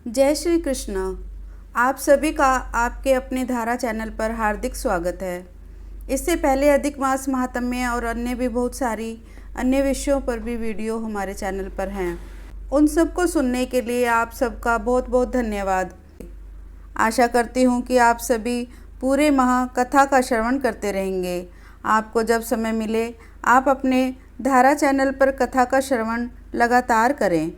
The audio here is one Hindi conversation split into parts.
जय श्री कृष्ण। आप सभी का आपके अपने धारा चैनल पर हार्दिक स्वागत है। इससे पहले अधिक मास महात्म्य और अन्य भी बहुत सारी अन्य विषयों पर भी वीडियो हमारे चैनल पर हैं। उन सबको सुनने के लिए आप सबका बहुत बहुत धन्यवाद। आशा करती हूँ कि आप सभी पूरे माह कथा का श्रवण करते रहेंगे। आपको जब समय मिले आप अपने धारा चैनल पर कथा का श्रवण लगातार करें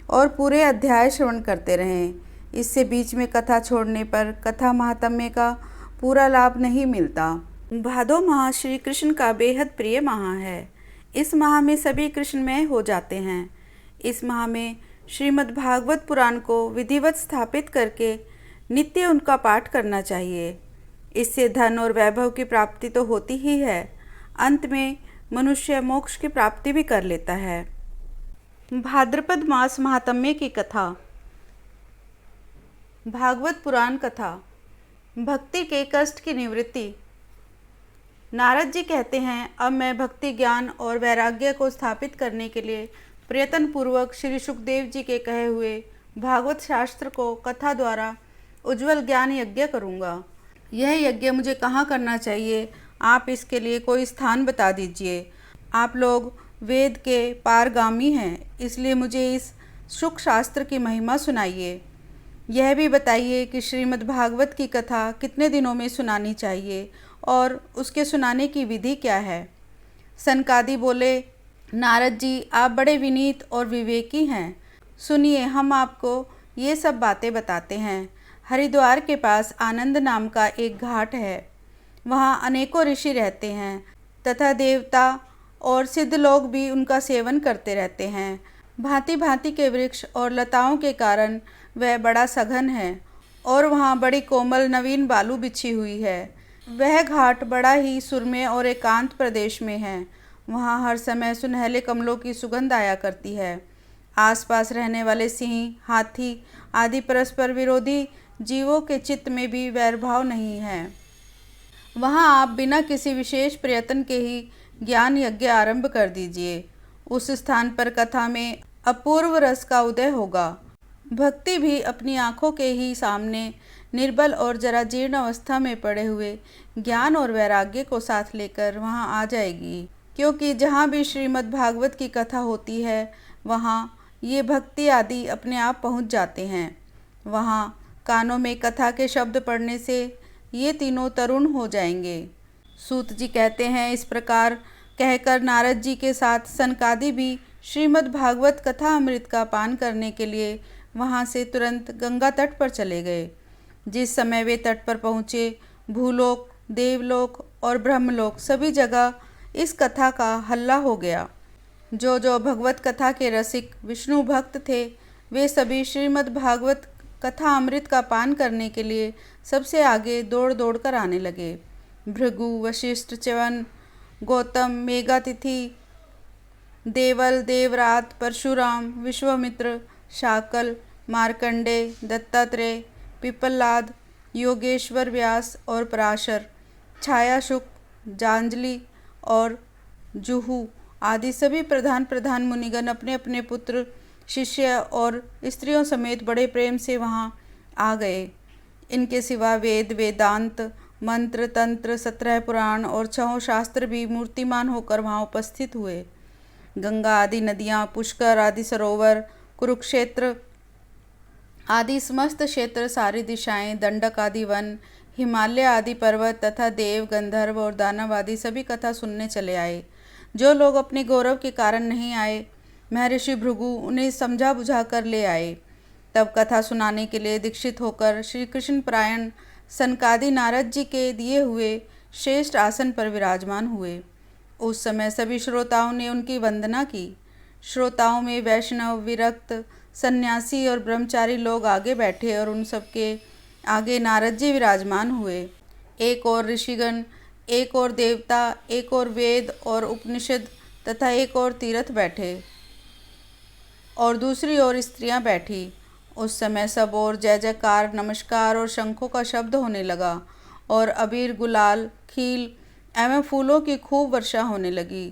और पूरे अध्याय श्रवण करते रहें। इससे बीच में कथा छोड़ने पर कथा महात्म्य का पूरा लाभ नहीं मिलता। भादो माह श्री कृष्ण का बेहद प्रिय माह है। इस माह में सभी कृष्णमय हो जाते हैं। इस माह में श्रीमद् भागवत पुराण को विधिवत स्थापित करके नित्य उनका पाठ करना चाहिए। इससे धन और वैभव की प्राप्ति तो होती ही है, अंत में मनुष्य मोक्ष की प्राप्ति भी कर लेता है। भाद्रपद मास महात्म्य की कथा। भागवत पुराण कथा। भक्ति के कष्ट की निवृत्ति। नारद जी कहते हैं, अब मैं भक्ति ज्ञान और वैराग्य को स्थापित करने के लिए प्रयत्न पूर्वक श्री सुखदेव जी के कहे हुए भागवत शास्त्र को कथा द्वारा उज्जवल ज्ञान यज्ञ करूँगा। यह यज्ञ मुझे कहाँ करना चाहिए? आप इसके लिए कोई स्थान बता दीजिए। आप लोग वेद के पारगामी हैं, इसलिए मुझे इस सुख शास्त्र की महिमा सुनाइए। यह भी बताइए कि श्रीमद् भागवत की कथा कितने दिनों में सुनानी चाहिए और उसके सुनाने की विधि क्या है। सनकादि बोले, नारद जी आप बड़े विनीत और विवेकी हैं। सुनिए, हम आपको ये सब बातें बताते हैं। हरिद्वार के पास आनंद नाम का एक घाट है। वहाँ अनेकों ऋषि रहते हैं तथा देवता और सिद्ध लोग भी उनका सेवन करते रहते हैं। भांति भांति के वृक्ष और लताओं के कारण वह बड़ा सघन है और वहाँ बड़ी कोमल नवीन बालू बिछी हुई है। वह घाट बड़ा ही सुरम्य और एकांत प्रदेश में है। वहाँ हर समय सुनहले कमलों की सुगंध आया करती है। आसपास रहने वाले सिंह, हाथी आदि परस्पर विरोधी जीवों के चित्त में भी वैरभाव नहीं है। वहाँ आप बिना किसी विशेष प्रयत्न के ही ज्ञान यज्ञ आरंभ कर दीजिए। उस स्थान पर कथा में अपूर्व रस का उदय होगा। भक्ति भी अपनी आँखों के ही सामने निर्बल और जरा जीर्ण अवस्था में पड़े हुए ज्ञान और वैराग्य को साथ लेकर वहाँ आ जाएगी। क्योंकि जहाँ भी श्रीमद् भागवत की कथा होती है वहाँ ये भक्ति आदि अपने आप पहुँच जाते हैं। वहाँ कानों में कथा के शब्द पढ़ने से ये तीनों तरुण हो जाएंगे। सूत जी कहते हैं, इस प्रकार कहकर नारद जी के साथ सनकादि भी श्रीमद् भागवत कथा अमृत का पान करने के लिए वहाँ से तुरंत गंगा तट पर चले गए। जिस समय वे तट पर पहुँचे, भूलोक, देवलोक और ब्रह्मलोक सभी जगह इस कथा का हल्ला हो गया। जो जो भगवत कथा के रसिक विष्णु भक्त थे, वे सभी श्रीमद् भागवत कथा अमृत का पान करने के लिए सबसे आगे दौड़ दौड़ कर आने लगे। भृगु, वशिष्ठ, च्यवन, गौतम, मेघातिथि, देवल, देवरात, परशुराम, विश्वामित्र, शाकल, मार्कंडे, दत्तात्रेय, पिप्पलाद, योगेश्वर व्यास और पराशर, छायाशुक, जांजलि और जुहू आदि सभी प्रधान प्रधान मुनिगण अपने अपने पुत्र, शिष्य और स्त्रियों समेत बड़े प्रेम से वहाँ आ गए। इनके सिवा वेद, वेदांत, मंत्र, तंत्र, 17 पुराण और 6 शास्त्र भी मूर्तिमान होकर वहाँ उपस्थित हुए। गंगा आदि नदियाँ, पुष्कर आदि सरोवर, कुरुक्षेत्र आदि समस्त क्षेत्र, सारी दिशाएं, दंडक आदि वन, हिमालय आदि पर्वत तथा देव, गंधर्व और दानव आदि सभी कथा सुनने चले आए। जो लोग अपने गौरव के कारण नहीं आए, महर्षि भृगु उन्हें समझा बुझा कर ले आए। तब कथा सुनाने के लिए दीक्षित होकर श्री कृष्ण परायण सनकादि नारद जी के दिए हुए श्रेष्ठ आसन पर विराजमान हुए। उस समय सभी श्रोताओं ने उनकी वंदना की। श्रोताओं में वैष्णव, विरक्त, सन्यासी और ब्रह्मचारी लोग आगे बैठे और उन सबके आगे नारद जी विराजमान हुए। एक और ऋषिगण, एक और देवता, एक और वेद और उपनिषद तथा एक और तीर्थ बैठे और दूसरी ओर स्त्रियां बैठी। उस समय सब और जय जयकार, नमस्कार और शंखों का शब्द होने लगा और अबीर, गुलाल, खील एवं फूलों की खूब वर्षा होने लगी।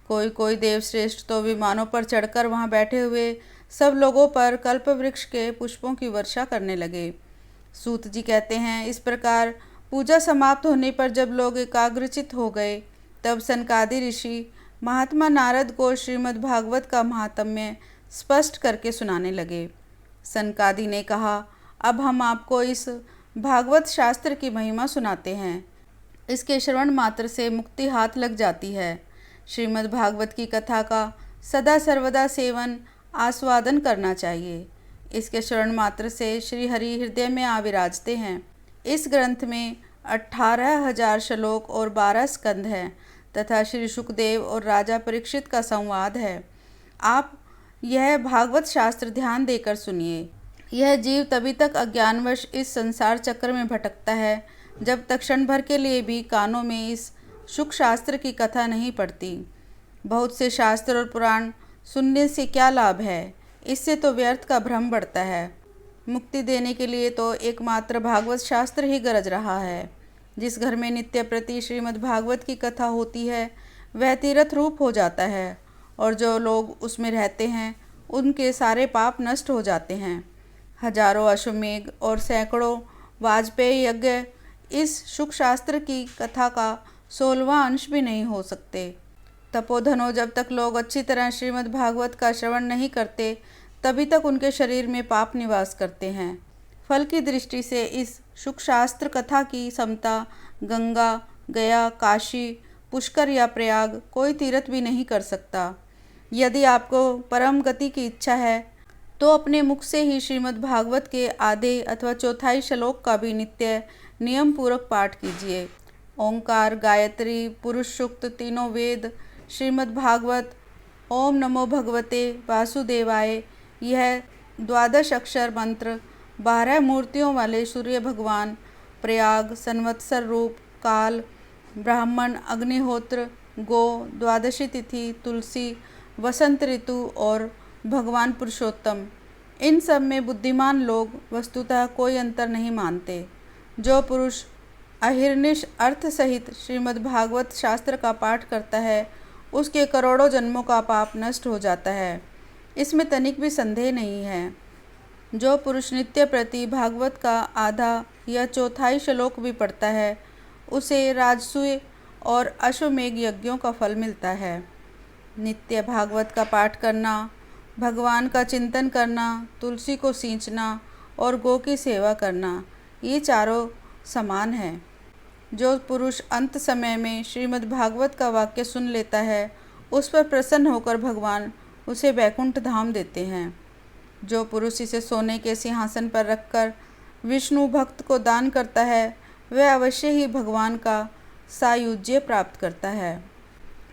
कोई कोई देवश्रेष्ठ तो विमानों पर चढ़कर वहां बैठे हुए सब लोगों पर कल्पवृक्ष के पुष्पों की वर्षा करने लगे। सूत जी कहते हैं, इस प्रकार पूजा समाप्त होने पर जब लोग एकाग्रचित हो गए, तब सनकादि ऋषि महात्मा नारद को श्रीमद् भागवत का महात्म्य स्पष्ट करके सुनाने लगे। सनकादि ने कहा, अब हम आपको इस भागवत शास्त्र की महिमा सुनाते हैं। इसके श्रवण मात्र से मुक्ति हाथ लग जाती है। श्रीमद् भागवत की कथा का सदा सर्वदा सेवन आस्वादन करना चाहिए। इसके श्रवण मात्र से श्री हरि हृदय में आ विराजते हैं। इस ग्रंथ में 18,000 श्लोक और 12 स्कंध हैं तथा श्री सुखदेव और राजा परीक्षित का संवाद है। आप यह भागवत शास्त्र ध्यान देकर सुनिए। यह जीव तभी तक अज्ञानवश इस संसार चक्र में भटकता है जब तक क्षण भर के लिए भी कानों में इस सुख शास्त्र की कथा नहीं पड़ती। बहुत से शास्त्र और पुराण सुनने से क्या लाभ है, इससे तो व्यर्थ का भ्रम बढ़ता है। मुक्ति देने के लिए तो एकमात्र भागवत शास्त्र ही गरज रहा है। जिस घर में नित्य प्रति श्रीमद् भागवत की कथा होती है वह तीर्थ रूप हो जाता है और जो लोग उसमें रहते हैं उनके सारे पाप नष्ट हो जाते हैं। हजारों अश्वमेघ और सैकड़ों वाजपेयी यज्ञ इस सुख शास्त्र की कथा का 16वां अंश भी नहीं हो सकते। तपोधनों, जब तक लोग अच्छी तरह श्रीमद् भागवत का श्रवण नहीं करते तभी तक उनके शरीर में पाप निवास करते हैं। फल की दृष्टि से इस सुख शास्त्र कथा की समता गंगा, गया, काशी, पुष्कर या प्रयाग कोई तीर्थ भी नहीं कर सकता। यदि आपको परम गति की इच्छा है तो अपने मुख से ही श्रीमद् भागवत के आधे अथवा चौथाई श्लोक का भी नित्य नियम पूर्वक पाठ कीजिए। ओंकार, गायत्री, पुरुष सूक्त, तीनों वेद, श्रीमद् भागवत, ओम नमो भगवते वासुदेवाय, यह 12 अक्षर मंत्र 12 मूर्तियों वाले सूर्य भगवान, प्रयाग, संवत्सर रूप, काल, ब्राह्मण, अग्निहोत्र, गो, द्वादशी तिथि, तुलसी, वसंत ऋतु और भगवान पुरुषोत्तम, इन सब में बुद्धिमान लोग वस्तुतः कोई अंतर नहीं मानते। जो पुरुष अहिर्निश अर्थ सहित श्रीमद् भागवत शास्त्र का पाठ करता है उसके करोड़ों जन्मों का पाप नष्ट हो जाता है, इसमें तनिक भी संदेह नहीं है। जो पुरुष नित्य प्रति भागवत का आधा या चौथाई श्लोक भी पढ़ता है उसे राजसूय और अश्वमेघ यज्ञों का फल मिलता है। नित्य भागवत का पाठ करना, भगवान का चिंतन करना, तुलसी को सींचना और गौ की सेवा करना, ये चारों समान हैं। जो पुरुष अंत समय में श्रीमद् भागवत का वाक्य सुन लेता है उस पर प्रसन्न होकर भगवान उसे वैकुंठ धाम देते हैं। जो पुरुष इसे सोने के सिंहासन पर रखकर विष्णु भक्त को दान करता है वह अवश्य ही भगवान का सायुज्य प्राप्त करता है।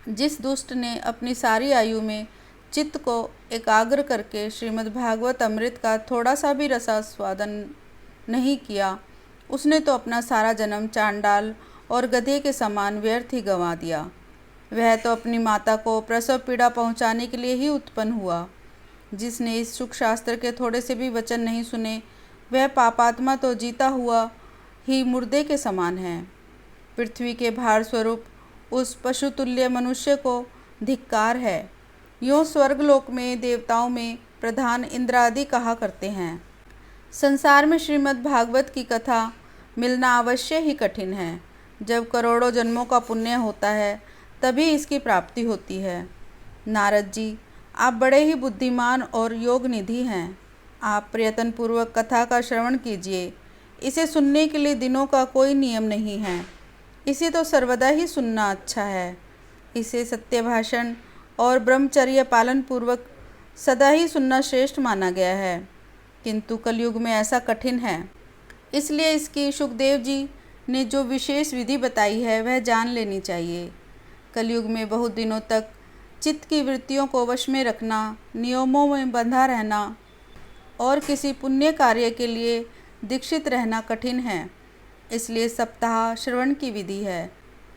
जिस दुष्ट ने अपनी सारी आयु में चित्त को एकाग्र करके श्रीमद् भागवत अमृत का थोड़ा सा भी रसास्वादन नहीं किया, उसने तो अपना सारा जन्म चांडाल और गधे के समान व्यर्थ ही गंवा दिया। वह तो अपनी माता को प्रसव पीड़ा पहुंचाने के लिए ही उत्पन्न हुआ। जिसने इस सुख शास्त्र के थोड़े से भी वचन नहीं सुने वह पापात्मा तो जीता हुआ ही मुर्दे के समान है। पृथ्वी के भार स्वरूप उस पशुतुल्य मनुष्य को धिक्कार है। यूँ स्वर्गलोक में देवताओं में प्रधान इंद्र आदि कहा करते हैं। संसार में श्रीमद् भागवत की कथा मिलना अवश्य ही कठिन है। जब करोड़ों जन्मों का पुण्य होता है तभी इसकी प्राप्ति होती है। नारद जी, आप बड़े ही बुद्धिमान और योग निधि हैं। आप प्रयत्न पूर्वक कथा का श्रवण कीजिए। इसे सुनने के लिए दिनों का कोई नियम नहीं है। इसे तो सर्वदा ही सुनना अच्छा है। इसे सत्य भाषण और ब्रह्मचर्य पालन पूर्वक सदा ही सुनना श्रेष्ठ माना गया है, किंतु कलयुग में ऐसा कठिन है। इसलिए इसकी सुखदेव जी ने जो विशेष विधि बताई है वह जान लेनी चाहिए। कलयुग में बहुत दिनों तक चित्त की वृत्तियों को वश में रखना, नियमों में बंधा रहना और किसी पुण्य कार्य के लिए दीक्षित रहना कठिन है। इसलिए सप्ताह श्रवण की विधि है।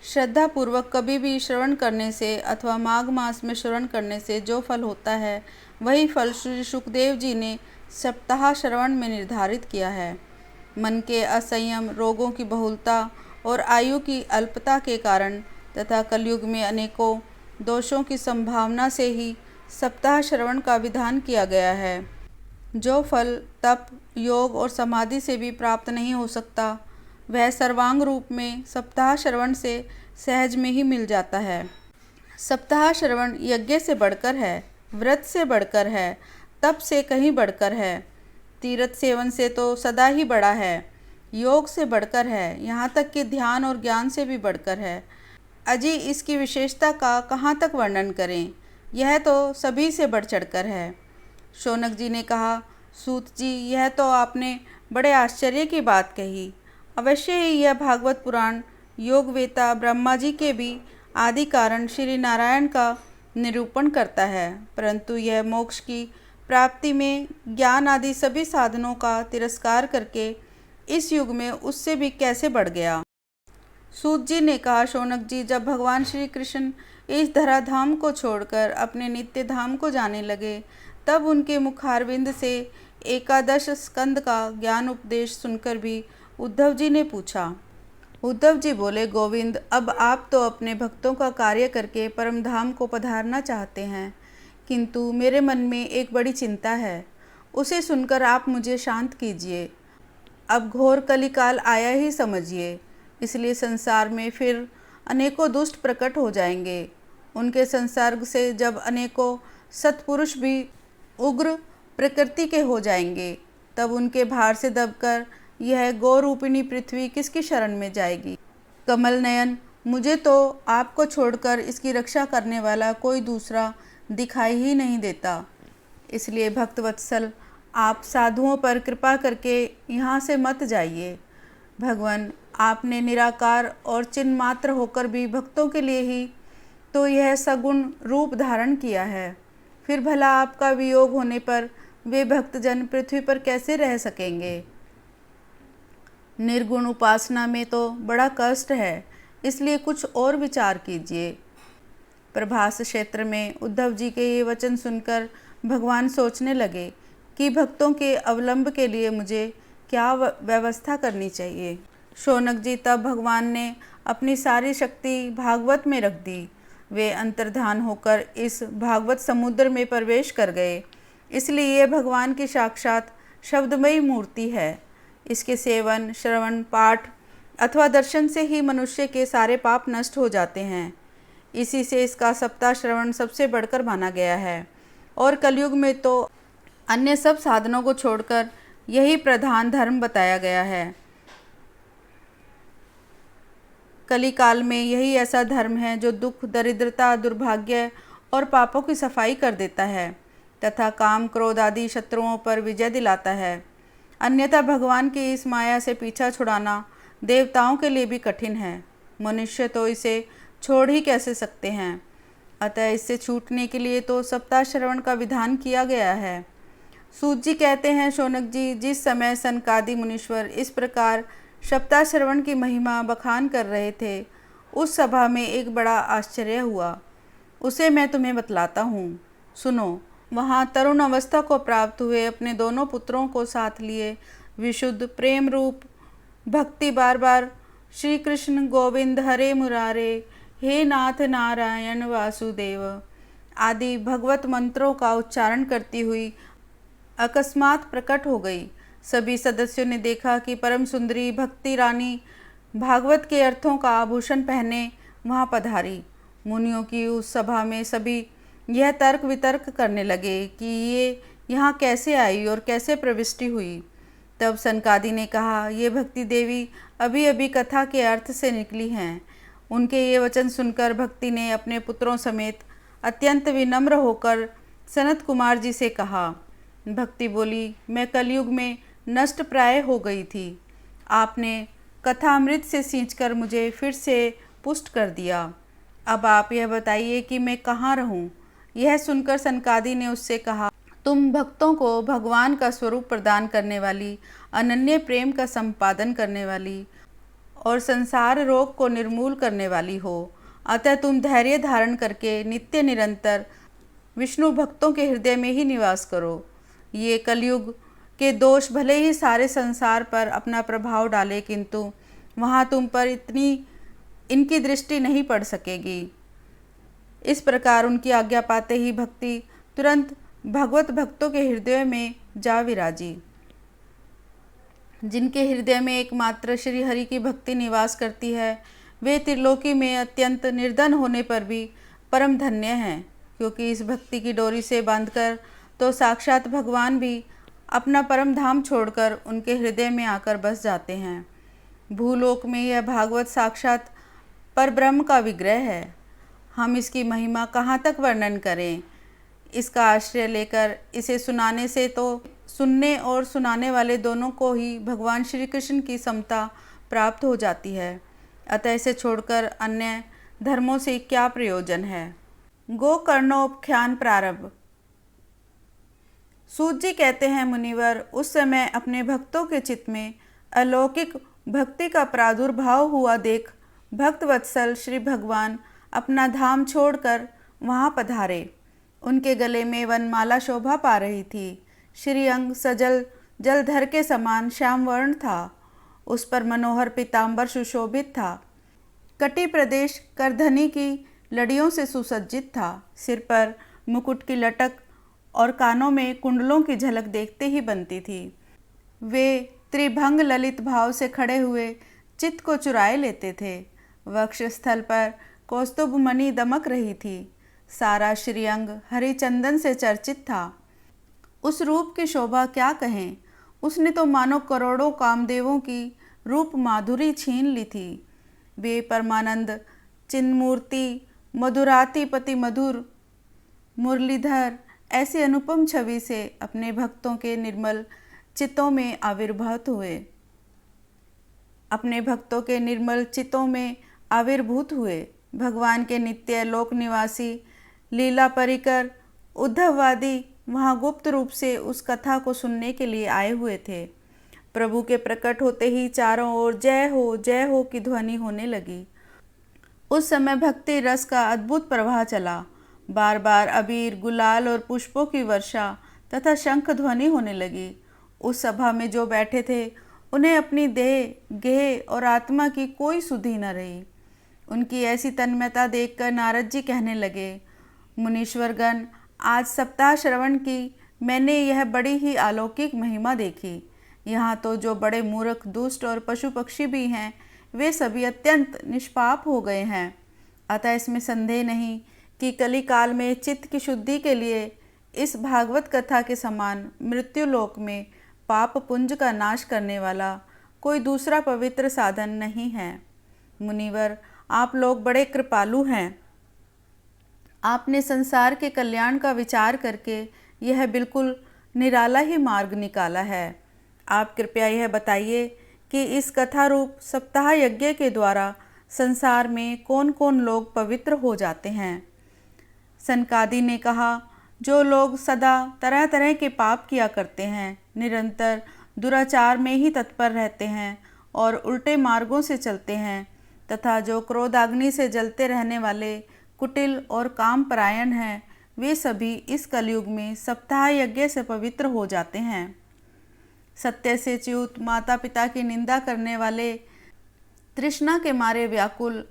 श्रद्धा पूर्वक कभी भी श्रवण करने से अथवा माघ मास में श्रवण करने से जो फल होता है वही फल श्री सुखदेव जी ने सप्ताह श्रवण में निर्धारित किया है। मन के असंयम, रोगों की बहुलता और आयु की अल्पता के कारण तथा कलयुग में अनेकों दोषों की संभावना से ही सप्ताह श्रवण का विधान किया गया है। जो फल तप, योग और समाधि से भी प्राप्त नहीं हो सकता, वह सर्वांग रूप में सप्ताह श्रवण से सहज में ही मिल जाता है। सप्ताह श्रवण यज्ञ से बढ़कर है, व्रत से बढ़कर है, तप से कहीं बढ़कर है, तीर्थ सेवन से तो सदा ही बड़ा है, योग से बढ़कर है, यहाँ तक कि ध्यान और ज्ञान से भी बढ़कर है। अजी इसकी विशेषता का कहाँ तक वर्णन करें, यह तो सभी से बढ़ चढ़कर है। शौनक जी ने कहा, सूत जी, यह तो आपने बड़े आश्चर्य की बात कही। अवश्य ही यह भागवत पुराण योगवेता ब्रह्मा जी के भी आदि कारण श्री नारायण का निरूपण करता है, परंतु यह मोक्ष की प्राप्ति में ज्ञान आदि सभी साधनों का तिरस्कार करके इस युग में उससे भी कैसे बढ़ गया। सूत जी ने कहा, शौनक जी, जब भगवान श्री कृष्ण इस धराधाम को छोड़कर अपने नित्य धाम को जाने लगे, तब उनके मुखारविंद से एकादश स्कंद का ज्ञान उपदेश सुनकर भी उद्धव जी ने पूछा। उद्धव जी बोले, गोविंद, अब आप तो अपने भक्तों का कार्य करके परम धाम को पधारना चाहते हैं, किंतु मेरे मन में एक बड़ी चिंता है, उसे सुनकर आप मुझे शांत कीजिए। अब घोर कलिकाल आया ही समझिए, इसलिए संसार में फिर अनेकों दुष्ट प्रकट हो जाएंगे। उनके संसर्ग से जब अनेकों सत्पुरुष भी उग्र प्रकृति के हो जाएंगे, तब उनके भार से दबकर यह गौरूपिणी पृथ्वी किसकी शरण में जाएगी। कमल नयन, मुझे तो आपको छोड़कर इसकी रक्षा करने वाला कोई दूसरा दिखाई ही नहीं देता, इसलिए भक्तवत्सल, आप साधुओं पर कृपा करके यहाँ से मत जाइए। भगवान, आपने निराकार और चिन्ह मात्र होकर भी भक्तों के लिए ही तो यह सगुण रूप धारण किया है, फिर भला आपका वियोग होने पर वे भक्तजन पृथ्वी पर कैसे रह सकेंगे। निर्गुण उपासना में तो बड़ा कष्ट है, इसलिए कुछ और विचार कीजिए। प्रभास क्षेत्र में उद्धव जी के ये वचन सुनकर भगवान सोचने लगे कि भक्तों के अवलंब के लिए मुझे क्या व्यवस्था करनी चाहिए। शौनक जी, तब भगवान ने अपनी सारी शक्ति भागवत में रख दी। वे अंतर्धान होकर इस भागवत समुद्र में प्रवेश कर गए, इसलिए यह भगवान की साक्षात शब्दमयी मूर्ति है। इसके सेवन, श्रवण, पाठ अथवा दर्शन से ही मनुष्य के सारे पाप नष्ट हो जाते हैं। इसी से इसका सप्ताह श्रवण सबसे बढ़कर माना गया है, और कलयुग में तो अन्य सब साधनों को छोड़कर यही प्रधान धर्म बताया गया है। कलिकाल में यही ऐसा धर्म है जो दुख, दरिद्रता, दुर्भाग्य और पापों की सफाई कर देता है तथा काम, क्रोध आदि शत्रुओं पर विजय दिलाता है। अन्यथा भगवान की इस माया से पीछा छुड़ाना देवताओं के लिए भी कठिन है, मनुष्य तो इसे छोड़ ही कैसे सकते हैं। अतः इससे छूटने के लिए तो सप्ताह श्रवण का विधान किया गया है। सूत जी कहते हैं, शौनक जी, जिस समय सनकादि मुनीश्वर इस प्रकार सप्ताह श्रवण की महिमा बखान कर रहे थे, उस सभा में एक बड़ा आश्चर्य हुआ। उसे मैं तुम्हें बतलाता हूँ, सुनो। वहाँ तरुण अवस्था को प्राप्त हुए अपने दोनों पुत्रों को साथ लिए विशुद्ध प्रेम रूप भक्ति बार बार श्री कृष्ण गोविंद हरे मुरारे, हे नाथ नारायण वासुदेव आदि भगवत मंत्रों का उच्चारण करती हुई अकस्मात प्रकट हो गई। सभी सदस्यों ने देखा कि परम सुंदरी भक्ति रानी भागवत के अर्थों का आभूषण पहने वहाँ पधारी। मुनियों की उस सभा में सभी यह तर्क वितर्क करने लगे कि ये यहाँ कैसे आई और कैसे प्रविष्टि हुई। तब सनकादि ने कहा, ये भक्ति देवी अभी अभी कथा के अर्थ से निकली हैं। उनके ये वचन सुनकर भक्ति ने अपने पुत्रों समेत अत्यंत विनम्र होकर सनत कुमार जी से कहा। भक्ति बोली, मैं कलयुग में नष्ट प्राय हो गई थी, आपने कथा अमृत से सींचकर मुझे फिर से पुष्ट कर दिया। अब आप यह बताइए कि मैं कहाँ रहूं। यह सुनकर सनकादि ने उससे कहा, तुम भक्तों को भगवान का स्वरूप प्रदान करने वाली, अनन्य प्रेम का संपादन करने वाली और संसार रोग को निर्मूल करने वाली हो। अतः तुम धैर्य धारण करके नित्य निरंतर विष्णु भक्तों के हृदय में ही निवास करो। ये कलयुग के दोष भले ही सारे संसार पर अपना प्रभाव डाले, किंतु वहाँ तुम पर इनकी दृष्टि नहीं पड़ सकेगी। इस प्रकार उनकी आज्ञा पाते ही भक्ति तुरंत भगवत भक्तों के हृदय में जा विराजी। जिनके हृदय में एकमात्र श्री हरि की भक्ति निवास करती है, वे त्रिलोकी में अत्यंत निर्धन होने पर भी परम धन्य हैं, क्योंकि इस भक्ति की डोरी से बांधकर तो साक्षात भगवान भी अपना परम धाम छोड़कर उनके हृदय में आकर बस जाते हैं। भूलोक में यह भागवत साक्षात परब्रह्म का विग्रह है। हम इसकी महिमा कहाँ तक वर्णन करें। इसका आश्रय लेकर इसे सुनाने से तो सुनने और सुनाने वाले दोनों को ही भगवान श्री कृष्ण की समता प्राप्त हो जाती है। अतः इसे छोड़कर अन्य धर्मों से क्या प्रयोजन है। गोकर्णोपख्यान प्रारंभ। सूत जी कहते हैं, मुनिवर, उस समय अपने भक्तों के चित्त में अलौकिक भक्ति का प्रादुर्भाव हुआ देख भक्त वत्सल श्री भगवान अपना धाम छोड़कर वहाँ पधारे। उनके गले में वनमाला शोभा पा रही थी। श्री अंग सजल जलधर के समान श्याम वर्ण था। उस पर मनोहर पीताम्बर सुशोभित था। कटी प्रदेश करधनी की लड़ियों से सुसज्जित था। सिर पर मुकुट की लटक और कानों में कुंडलों की झलक देखते ही बनती थी। वे त्रिभंग ललित भाव से खड़े हुए चित्त को चुराए लेते थे। वक्ष स्थल पर कौस्तुभ मणि दमक रही थी। सारा श्रीअंग हरिचंदन से चर्चित था। उस रूप की शोभा क्या कहें। उसने तो मानो करोड़ों कामदेवों की रूप माधुरी छीन ली थी। वे परमानंद चिन्मूर्ति मधुरातिपति मधुर मुरलीधर ऐसी अनुपम छवि से अपने भक्तों के निर्मल चित्तों में आविर्भूत हुए। भगवान के नित्य लोक निवासी लीला परिकर उद्धववादी वहाँ गुप्त रूप से उस कथा को सुनने के लिए आए हुए थे। प्रभु के प्रकट होते ही चारों ओर जय हो की ध्वनि होने लगी। उस समय भक्ति रस का अद्भुत प्रवाह चला। बार बार अबीर गुलाल और पुष्पों की वर्षा तथा शंख ध्वनि होने लगी। उस सभा में जो बैठे थे उन्हें अपनी देह गेह और आत्मा की कोई सुधि न रही। उनकी ऐसी तन्मयता देखकर नारद जी कहने लगे, मुनीश्वरगण, आज सप्ताह श्रवण की मैंने यह बड़ी ही अलौकिक महिमा देखी। यहाँ तो जो बड़े मूर्ख दुष्ट और पशु पक्षी भी हैं, वे सभी अत्यंत निष्पाप हो गए हैं। अतः इसमें संदेह नहीं कि कली काल में चित्त की शुद्धि के लिए इस भागवत कथा के समान मृत्युलोक में पाप पुंज का नाश करने वाला कोई दूसरा पवित्र साधन नहीं है। मुनिवर, आप लोग बड़े कृपालु हैं। आपने संसार के कल्याण का विचार करके यह बिल्कुल निराला ही मार्ग निकाला है। आप कृपया यह बताइए कि इस कथा रूप सप्ताह यज्ञ के द्वारा संसार में कौन कौन लोग पवित्र हो जाते हैं। सनकादि ने कहा, जो लोग सदा तरह तरह के पाप किया करते हैं, निरंतर दुराचार में ही तत्पर रहते हैं और उल्टे मार्गों से चलते हैं, तथा जो क्रोधाग्नि से जलते रहने वाले कुटिल और काम परायण हैं, वे सभी इस कलयुग में सप्ताह यज्ञ से पवित्र हो जाते हैं। सत्य से च्युत, माता पिता की निंदा करने वाले, तृष्णा के मारे व्याकुल,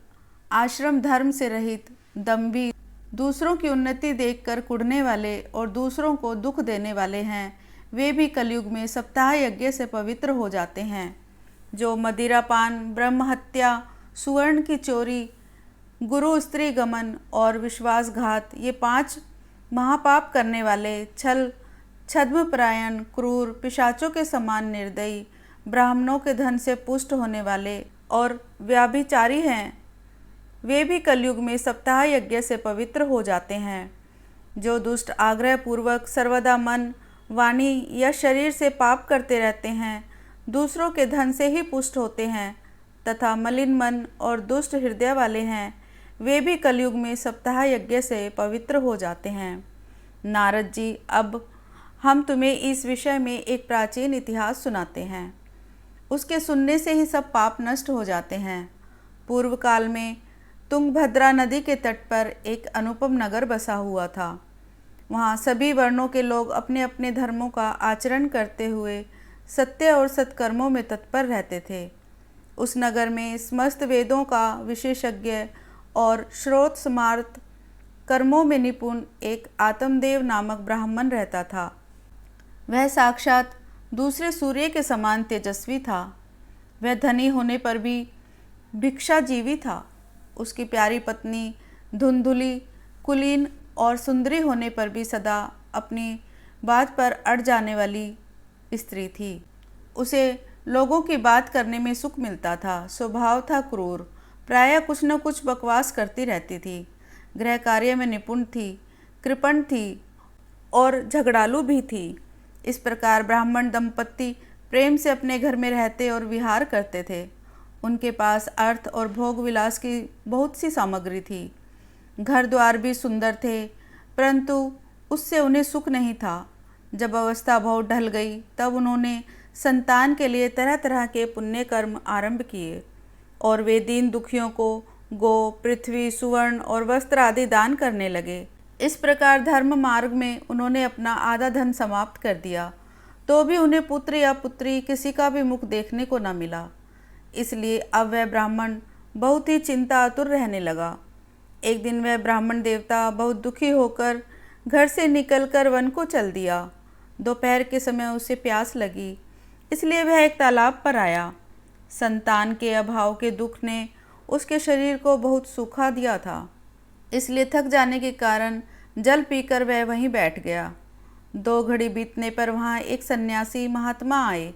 आश्रम धर्म से रहित, दंभी, दूसरों की उन्नति देखकर कुढ़ने वाले और दूसरों को दुख देने वाले हैं, वे भी कलयुग में सप्ताह यज्ञ से पवित्र हो जाते हैं। जो मदिरापान, ब्रह्म हत्या, सुवर्ण की चोरी, गुरु स्त्री गमन और विश्वासघात, ये 5 महापाप करने वाले, छल छद्मपरायण, क्रूर, पिशाचों के समान निर्दयी, ब्राह्मणों के धन से पुष्ट होने वाले और व्याभिचारी हैं, वे भी कलयुग में सप्ताह यज्ञ से पवित्र हो जाते हैं। जो दुष्ट आग्रह पूर्वक सर्वदा मन, वाणी या शरीर से पाप करते रहते हैं, दूसरों के धन से ही पुष्ट होते हैं तथा मलिन मन और दुष्ट हृदय वाले हैं, वे भी कलयुग में सप्ताह यज्ञ से पवित्र हो जाते हैं। नारद जी, अब हम तुम्हें इस विषय में एक प्राचीन इतिहास सुनाते हैं। उसके सुनने से ही सब पाप नष्ट हो जाते हैं। पूर्व काल में तुंगभद्रा नदी के तट पर एक अनुपम नगर बसा हुआ था। वहाँ सभी वर्णों के लोग अपने अपने धर्मों का आचरण करते हुए सत्य और सत्कर्मों में तत्पर रहते थे। उस नगर में समस्त वेदों का विशेषज्ञ और श्रोत स्मार्त कर्मों में निपुण एक आत्मदेव नामक ब्राह्मण रहता था। वह साक्षात दूसरे सूर्य के समान तेजस्वी था। वह धनी होने पर भी भिक्षाजीवी था। उसकी प्यारी पत्नी धुंधुली, कुलीन और सुंदरी होने पर भी सदा अपनी बात पर अड़ जाने वाली स्त्री थी। उसे लोगों की बात करने में सुख मिलता था। स्वभाव था क्रूर, प्रायः कुछ न कुछ बकवास करती रहती थी। गृह कार्य में निपुण थी, कृपण थी और झगड़ालू भी थी। इस प्रकार ब्राह्मण दंपत्ति प्रेम से अपने घर में रहते और विहार करते थे। उनके पास अर्थ और भोग विलास की बहुत सी सामग्री थी। घर द्वार भी सुंदर थे, परंतु उससे उन्हें सुख नहीं था। जब अवस्था बहुत ढल गई तब उन्होंने संतान के लिए तरह तरह के पुण्य कर्म आरंभ किए और वे दीन दुखियों को गो, पृथ्वी, सुवर्ण और वस्त्र आदि दान करने लगे। इस प्रकार धर्म मार्ग में उन्होंने अपना आधा धन समाप्त कर दिया, तो भी उन्हें पुत्र या पुत्री किसी का भी मुख देखने को न मिला। इसलिए अब वह ब्राह्मण बहुत ही चिंता आतुर रहने लगा। एक दिन वह ब्राह्मण देवता बहुत दुखी होकर घर से निकलकर वन को चल दिया। दोपहर के समय उसे प्यास लगी, इसलिए वह एक तालाब पर आया। संतान के अभाव के दुख ने उसके शरीर को बहुत सूखा दिया था, इसलिए थक जाने के कारण जल पीकर वह वहीं बैठ गया। 2 घड़ी बीतने पर वहाँ एक सन्यासी महात्मा आए।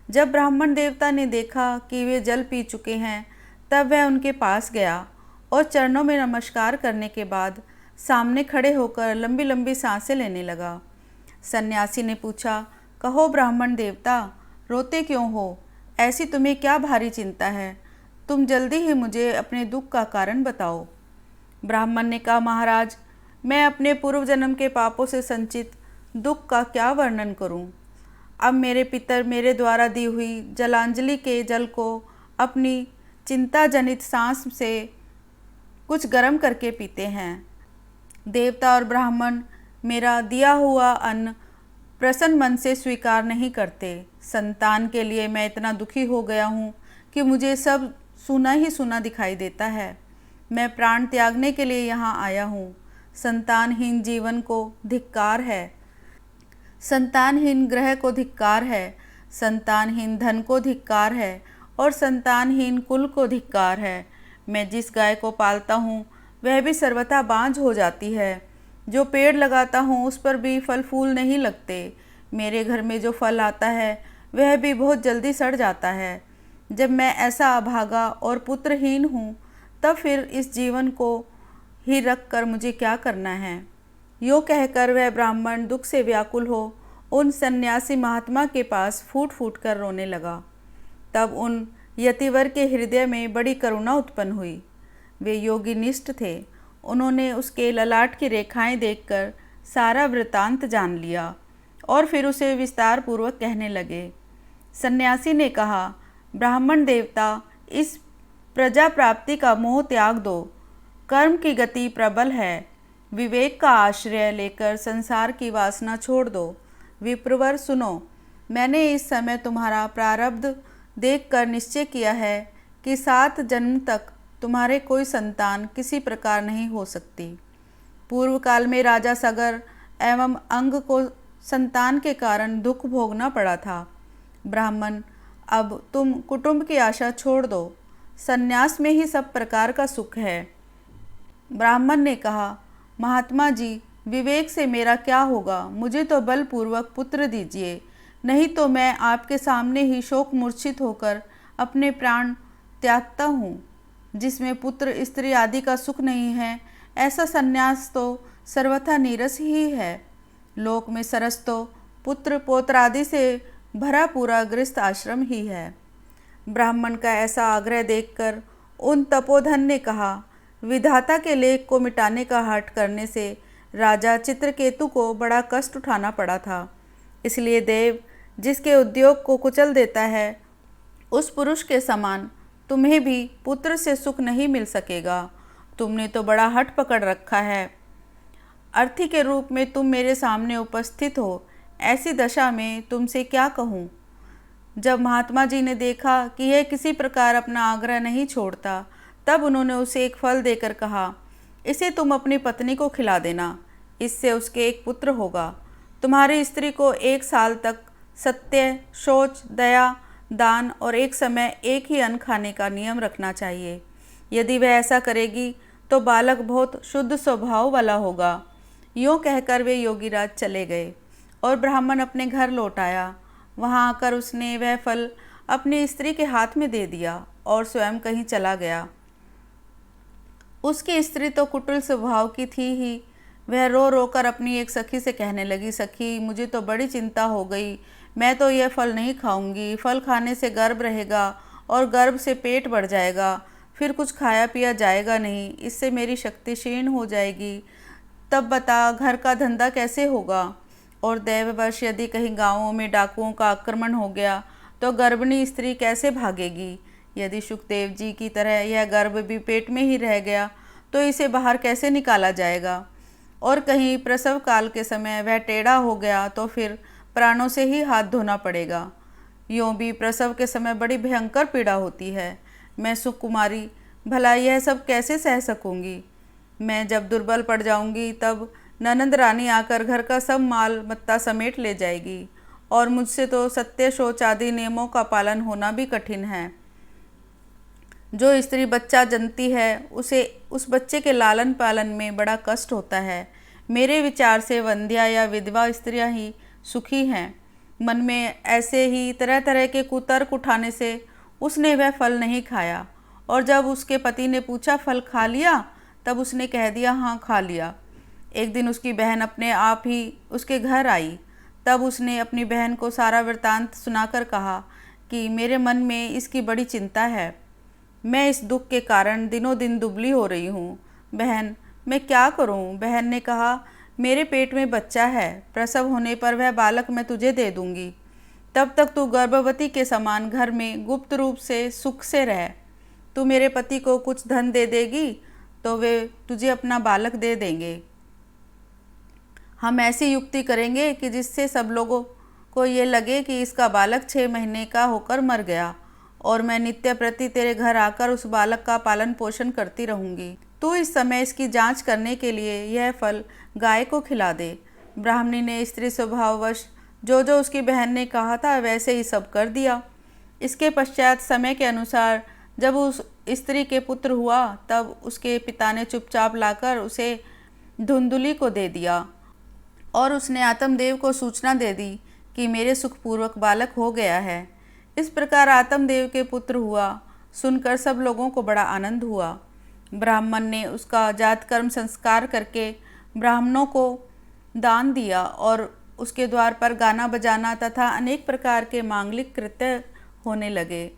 जब ब्राह्मण देवता ने देखा कि वे जल पी चुके हैं, तब वह उनके पास गया और चरणों में नमस्कार करने के बाद सामने खड़े होकर लंबी लंबी सांसें लेने लगा। सन्यासी ने पूछा, कहो ब्राह्मण देवता, रोते क्यों हो? ऐसी तुम्हें क्या भारी चिंता है? तुम जल्दी ही मुझे अपने दुख का कारण बताओ। ब्राह्मण ने कहा, महाराज, मैं अपने पूर्व जन्म के पापों से संचित दुख का क्या वर्णन करूं? अब मेरे पितर मेरे द्वारा दी हुई जलांजलि के जल को अपनी चिंता जनित सांस से कुछ गर्म करके पीते हैं। देवता और ब्राह्मण मेरा दिया हुआ अन्न प्रसन्न मन से स्वीकार नहीं करते। संतान के लिए मैं इतना दुखी हो गया हूँ कि मुझे सब सूना ही सूना दिखाई देता है। मैं प्राण त्यागने के लिए यहाँ आया हूँ। संतानहीन जीवन को धिक्कार है, संतानहीन ग्रह को धिक्कार है, संतानहीन धन को धिक्कार है और संतानहीन कुल को धिक्कार है। मैं जिस गाय को पालता हूँ वह भी सर्वथा बांझ हो जाती है। जो पेड़ लगाता हूँ उस पर भी फल फूल नहीं लगते। मेरे घर में जो फल आता है वह भी बहुत जल्दी सड़ जाता है। जब मैं ऐसा अभागा और पुत्रहीन हूँ, तब फिर इस जीवन को ही रख कर मुझे क्या करना है? यो कहकर वह ब्राह्मण दुख से व्याकुल हो उन सन्यासी महात्मा के पास फूट फूट कर रोने लगा। तब उन यतिवर के हृदय में बड़ी करुणा उत्पन्न हुई। वे योगी निष्ठ थे। उन्होंने उसके ललाट की रेखाएं देखकर सारा वृतांत जान लिया और फिर उसे विस्तार पूर्वक कहने लगे। सन्यासी ने कहा, ब्राह्मण देवता, इस प्रजा प्राप्ति का मोह त्याग दो। कर्म की गति प्रबल है। विवेक का आश्रय लेकर संसार की वासना छोड़ दो। विप्रवर सुनो, मैंने इस समय तुम्हारा प्रारब्ध देखकर निश्चय किया है कि 7 जन्म तक तुम्हारे कोई संतान किसी प्रकार नहीं हो सकती। पूर्व काल में राजा सगर एवं अंग को संतान के कारण दुख भोगना पड़ा था। ब्राह्मण, अब तुम कुटुंब की आशा छोड़ दो। संन्यास में ही सब प्रकार का सुख है। ब्राह्मण ने कहा, महात्मा जी, विवेक से मेरा क्या होगा? मुझे तो बलपूर्वक पुत्र दीजिए, नहीं तो मैं आपके सामने ही शोक मूर्छित होकर अपने प्राण त्यागता हूँ। जिसमें पुत्र स्त्री आदि का सुख नहीं है, ऐसा संन्यास तो सर्वथा नीरस ही है। लोक में सरस तो पुत्र पौत्र आदि से भरा पूरा गृहस्थ आश्रम ही है। ब्राह्मण का ऐसा आग्रह देखकर उन तपोधन ने कहा, विधाता के लेख को मिटाने का हठ करने से राजा चित्रकेतु को बड़ा कष्ट उठाना पड़ा था। इसलिए देव जिसके उद्योग को कुचल देता है, उस पुरुष के समान तुम्हें भी पुत्र से सुख नहीं मिल सकेगा। तुमने तो बड़ा हठ पकड़ रखा है। अर्थी के रूप में तुम मेरे सामने उपस्थित हो, ऐसी दशा में तुमसे क्या कहूँ? जब महात्मा जी ने देखा कि यह किसी प्रकार अपना आग्रह नहीं छोड़ता, तब उन्होंने उसे एक फल देकर कहा, इसे तुम अपनी पत्नी को खिला देना, इससे उसके एक पुत्र होगा। तुम्हारी स्त्री को 1 साल तक सत्य, शौच, दया, दान और एक समय एक ही अन्न खाने का नियम रखना चाहिए। यदि वह ऐसा करेगी तो बालक बहुत शुद्ध स्वभाव वाला होगा। यूँ कहकर वे योगीराज चले गए और ब्राह्मण अपने घर लौट आया। वहाँ आकर उसने वह फल अपनी स्त्री के हाथ में दे दिया और स्वयं कहीं चला गया। उसकी स्त्री तो कुटिल स्वभाव की थी ही। वह रो रो कर अपनी एक सखी से कहने लगी, सखी, मुझे तो बड़ी चिंता हो गई। मैं तो यह फल नहीं खाऊंगी। फल खाने से गर्भ रहेगा और गर्भ से पेट बढ़ जाएगा, फिर कुछ खाया पिया जाएगा नहीं। इससे मेरी शक्ति क्षीण हो जाएगी। तब बता, घर का धंधा कैसे होगा? और दैववश यदि कहीं गाँवों में डाकुओं का आक्रमण हो गया तो गर्भिणी स्त्री कैसे भागेगी? यदि सुखदेव जी की तरह यह गर्भ भी पेट में ही रह गया तो इसे बाहर कैसे निकाला जाएगा? और कहीं प्रसव काल के समय वह टेढ़ा हो गया तो फिर प्राणों से ही हाथ धोना पड़ेगा। यूँ भी प्रसव के समय बड़ी भयंकर पीड़ा होती है। मैं सुकुमारी, भला यह सब कैसे सह सकूँगी? मैं जब दुर्बल पड़ जाऊँगी तब ननंद रानी आकर घर का सब माल मत्ता समेट ले जाएगी और मुझसे तो सत्य, शौच आदि नियमों का पालन होना भी कठिन है। जो स्त्री बच्चा जनती है उसे उस बच्चे के लालन पालन में बड़ा कष्ट होता है। मेरे विचार से वंध्या या विधवा स्त्रियां ही सुखी हैं। मन में ऐसे ही तरह तरह के कुतर्क उठाने से उसने वह फल नहीं खाया, और जब उसके पति ने पूछा, फल खा लिया? तब उसने कह दिया, हाँ खा लिया। एक दिन उसकी बहन अपने आप ही उसके घर आई। तब उसने अपनी बहन को सारा वृत्तांत सुनाकर कहा कि मेरे मन में इसकी बड़ी चिंता है। मैं इस दुख के कारण दिनों दिन दुबली हो रही हूँ। बहन, मैं क्या करूँ? बहन ने कहा, मेरे पेट में बच्चा है। प्रसव होने पर वह बालक मैं तुझे दे दूँगी। तब तक तू गर्भवती के समान घर में गुप्त रूप से सुख से रह। तू मेरे पति को कुछ धन दे देगी तो वे तुझे अपना बालक दे देंगे। हम ऐसी युक्ति करेंगे कि जिससे सब लोगों को ये लगे कि इसका बालक 6 महीने का होकर मर गया, और मैं नित्य प्रति तेरे घर आकर उस बालक का पालन पोषण करती रहूँगी। तू इस समय इसकी जांच करने के लिए यह फल गाय को खिला दे। ब्राह्मणी ने स्त्री स्वभाववश जो जो उसकी बहन ने कहा था वैसे ही सब कर दिया। इसके पश्चात समय के अनुसार जब उस स्त्री के पुत्र हुआ तब उसके पिता ने चुपचाप लाकर उसे धुंधुली को दे दिया, और उसने आत्मदेव को सूचना दे दी कि मेरे सुखपूर्वक बालक हो गया है। इस प्रकार आत्मदेव के पुत्र हुआ। सुनकर सब लोगों को बड़ा आनंद हुआ। ब्राह्मण ने उसका जातकर्म संस्कार करके ब्राह्मणों को दान दिया और उसके द्वार पर गाना बजाना तथा अनेक प्रकार के मांगलिक कृत्य होने लगे।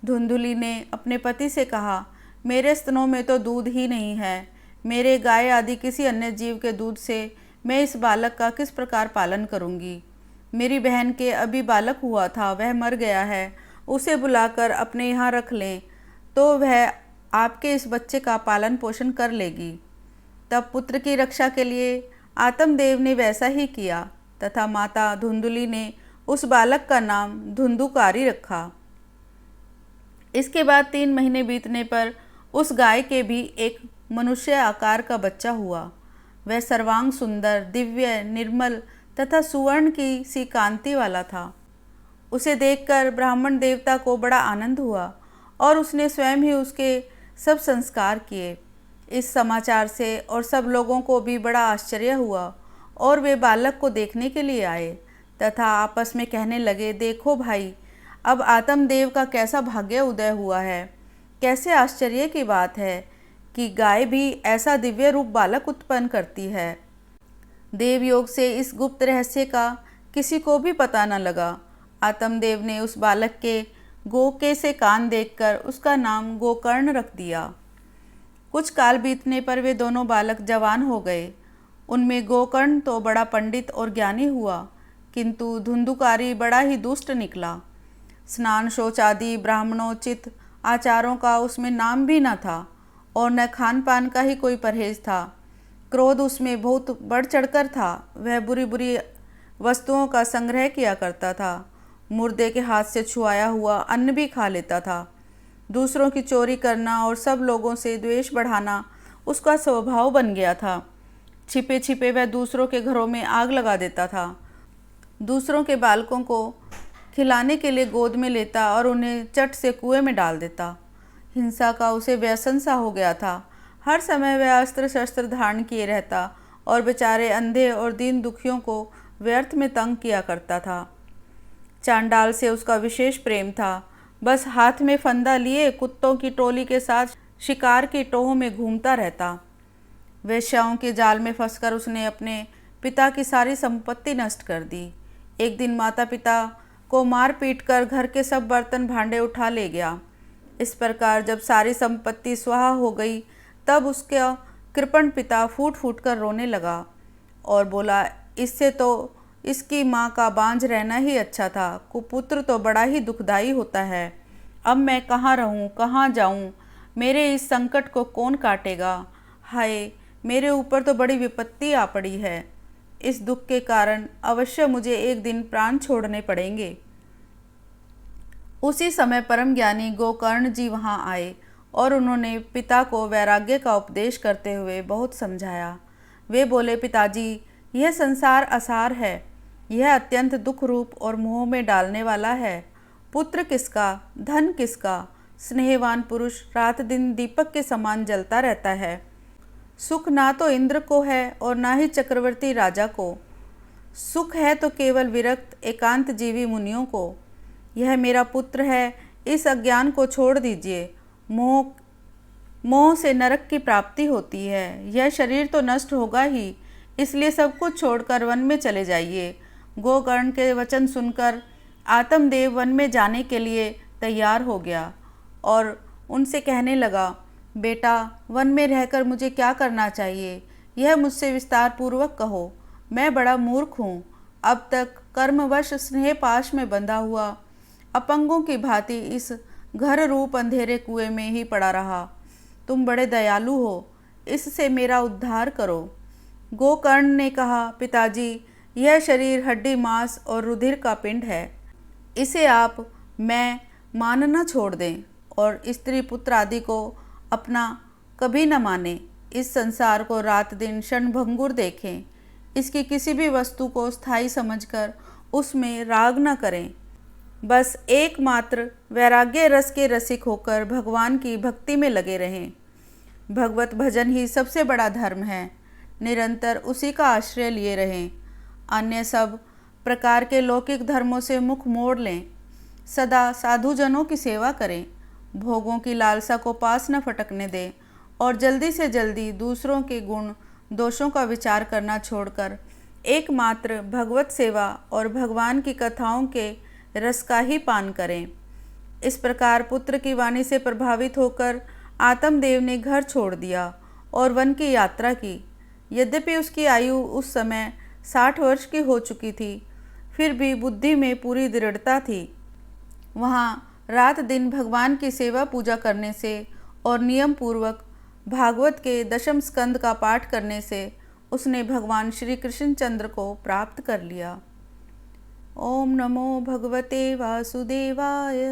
धुंधुली ने अपने पति से कहा, मेरे स्तनों में तो दूध ही नहीं है। मेरे गाय आदि किसी अन्य जीव के दूध से मैं इस बालक का किस प्रकार पालन करूंगी? मेरी बहन के अभी बालक हुआ था, वह मर गया है। उसे बुलाकर अपने यहाँ रख लें तो वह आपके इस बच्चे का पालन पोषण कर लेगी। तब पुत्र की रक्षा के लिए आत्मदेव ने वैसा ही किया तथा माता धुंधुली ने उस बालक का नाम धुंधुकारी रखा। इसके बाद 3 महीने बीतने पर उस गाय के भी एक मनुष्य आकार का बच्चा हुआ। वह सर्वांग सुंदर, दिव्य, निर्मल तथा सुवर्ण की सी कांति वाला था। उसे देखकर ब्राह्मण देवता को बड़ा आनंद हुआ और उसने स्वयं ही उसके सब संस्कार किए। इस समाचार से और सब लोगों को भी बड़ा आश्चर्य हुआ और वे बालक को देखने के लिए आए तथा आपस में कहने लगे, देखो भाई, अब आत्मदेव का कैसा भाग्य उदय हुआ है। कैसे आश्चर्य की बात है कि गाय भी ऐसा दिव्य रूप बालक उत्पन्न करती है। देवयोग से इस गुप्त रहस्य का किसी को भी पता न लगा। आत्मदेव ने उस बालक के गोके से कान देखकर उसका नाम गोकर्ण रख दिया। कुछ काल बीतने पर वे दोनों बालक जवान हो गए। उनमें गोकर्ण तो बड़ा पंडित और ज्ञानी हुआ, किंतु धुंधुकारी बड़ा ही दुष्ट निकला। स्नान शौच आदि ब्राह्मणोचित आचारों का उसमें नाम भी न था और न खान पान का ही कोई परहेज था। क्रोध उसमें बहुत बढ़ चढ़कर था। वह बुरी बुरी वस्तुओं का संग्रह किया करता था। मुर्दे के हाथ से छुआया हुआ अन्न भी खा लेता था। दूसरों की चोरी करना और सब लोगों से द्वेष बढ़ाना उसका स्वभाव बन गया था। छिपे छिपे वह दूसरों के घरों में आग लगा देता था, दूसरों के बालकों को खिलाने के लिए गोद में लेता और उन्हें चट से कुएं में डाल देता। हिंसा का उसे व्यसन सा हो गया था। हर समय वह अस्त्र शस्त्र धारण किए रहता और बेचारे अंधे और दीन दुखियों को व्यर्थ में तंग किया करता था। चांडाल से उसका विशेष प्रेम था। बस हाथ में फंदा लिए कुत्तों की टोली के साथ शिकार की टोह में घूमता रहता। वेश्याओं के जाल में फंसकर उसने अपने पिता की सारी संपत्ति नष्ट कर दी। एक दिन माता पिता को मार पीट कर घर के सब बर्तन भांडे उठा ले गया। इस प्रकार जब सारी संपत्ति स्वाहा हो गई तब उसका कृपण पिता फूट फूट कर रोने लगा और बोला, इससे तो इसकी माँ का बांझ रहना ही अच्छा था। कुपुत्र तो बड़ा ही दुखदाई होता है। अब मैं कहाँ रहूँ, कहाँ जाऊँ? मेरे इस संकट को कौन काटेगा? हाय, मेरे ऊपर तो बड़ी विपत्ति आ पड़ी है। इस दुख के कारण अवश्य मुझे एक दिन प्राण छोड़ने पड़ेंगे। उसी समय परम ज्ञानी गोकर्ण जी वहाँ आए और उन्होंने पिता को वैराग्य का उपदेश करते हुए बहुत समझाया। वे बोले, पिताजी, यह संसार असार है, यह अत्यंत दुख रूप और मोह में डालने वाला है। पुत्र किसका, धन किसका? स्नेहवान पुरुष रात दिन दीपक के समान जलता रहता है। सुख ना तो इंद्र को है और ना ही चक्रवर्ती राजा को। सुख है तो केवल विरक्त एकांत जीवी मुनियों को। यह मेरा पुत्र है, इस अज्ञान को छोड़ दीजिए। मोह से नरक की प्राप्ति होती है। यह शरीर तो नष्ट होगा ही, इसलिए सब कुछ छोड़कर वन में चले जाइए। गोकर्ण के वचन सुनकर आत्मदेव वन में जाने के लिए तैयार हो गया और उनसे कहने लगा, बेटा, वन में रहकर मुझे क्या करना चाहिए, यह मुझसे विस्तार पूर्वक कहो। मैं बड़ा मूर्ख हूँ। अब तक कर्मवश स्नेह पाश में बंधा हुआ अपंगों की भांति इस घर रूप अंधेरे कुएं में ही पड़ा रहा। तुम बड़े दयालु हो, इससे मेरा उद्धार करो। गोकर्ण ने कहा, पिताजी, यह शरीर हड्डी मांस और रुधिर का पिंड है। इसे आप मैं मानना छोड़ दें और स्त्री पुत्र आदि को अपना कभी न माने। इस संसार को रात दिन क्षणभंगुर देखें। इसकी किसी भी वस्तु को स्थायी समझकर उसमें राग न करें। बस एकमात्र वैराग्य रस के रसिक होकर भगवान की भक्ति में लगे रहें। भगवत भजन ही सबसे बड़ा धर्म है। निरंतर उसी का आश्रय लिए रहें। अन्य सब प्रकार के लौकिक धर्मों से मुख मोड़ लें। सदा साधुजनों की सेवा करें। भोगों की लालसा को पास न फटकने दें और जल्दी से जल्दी दूसरों के गुण दोषों का विचार करना छोड़कर एकमात्र भगवत सेवा और भगवान की कथाओं के रस का ही पान करें। इस प्रकार पुत्र की वाणी से प्रभावित होकर आत्मदेव ने घर छोड़ दिया और वन की यात्रा की। यद्यपि उसकी आयु उस समय 60 वर्ष की हो चुकी थी, फिर भी बुद्धि में पूरी दृढ़ता थी। वहाँ रात दिन भगवान की सेवा पूजा करने से और नियम पूर्वक भागवत के दशम स्कंद का पाठ करने से उसने भगवान श्री कृष्णचंद्र को प्राप्त कर लिया। ओम नमो भगवते वासुदेवाय।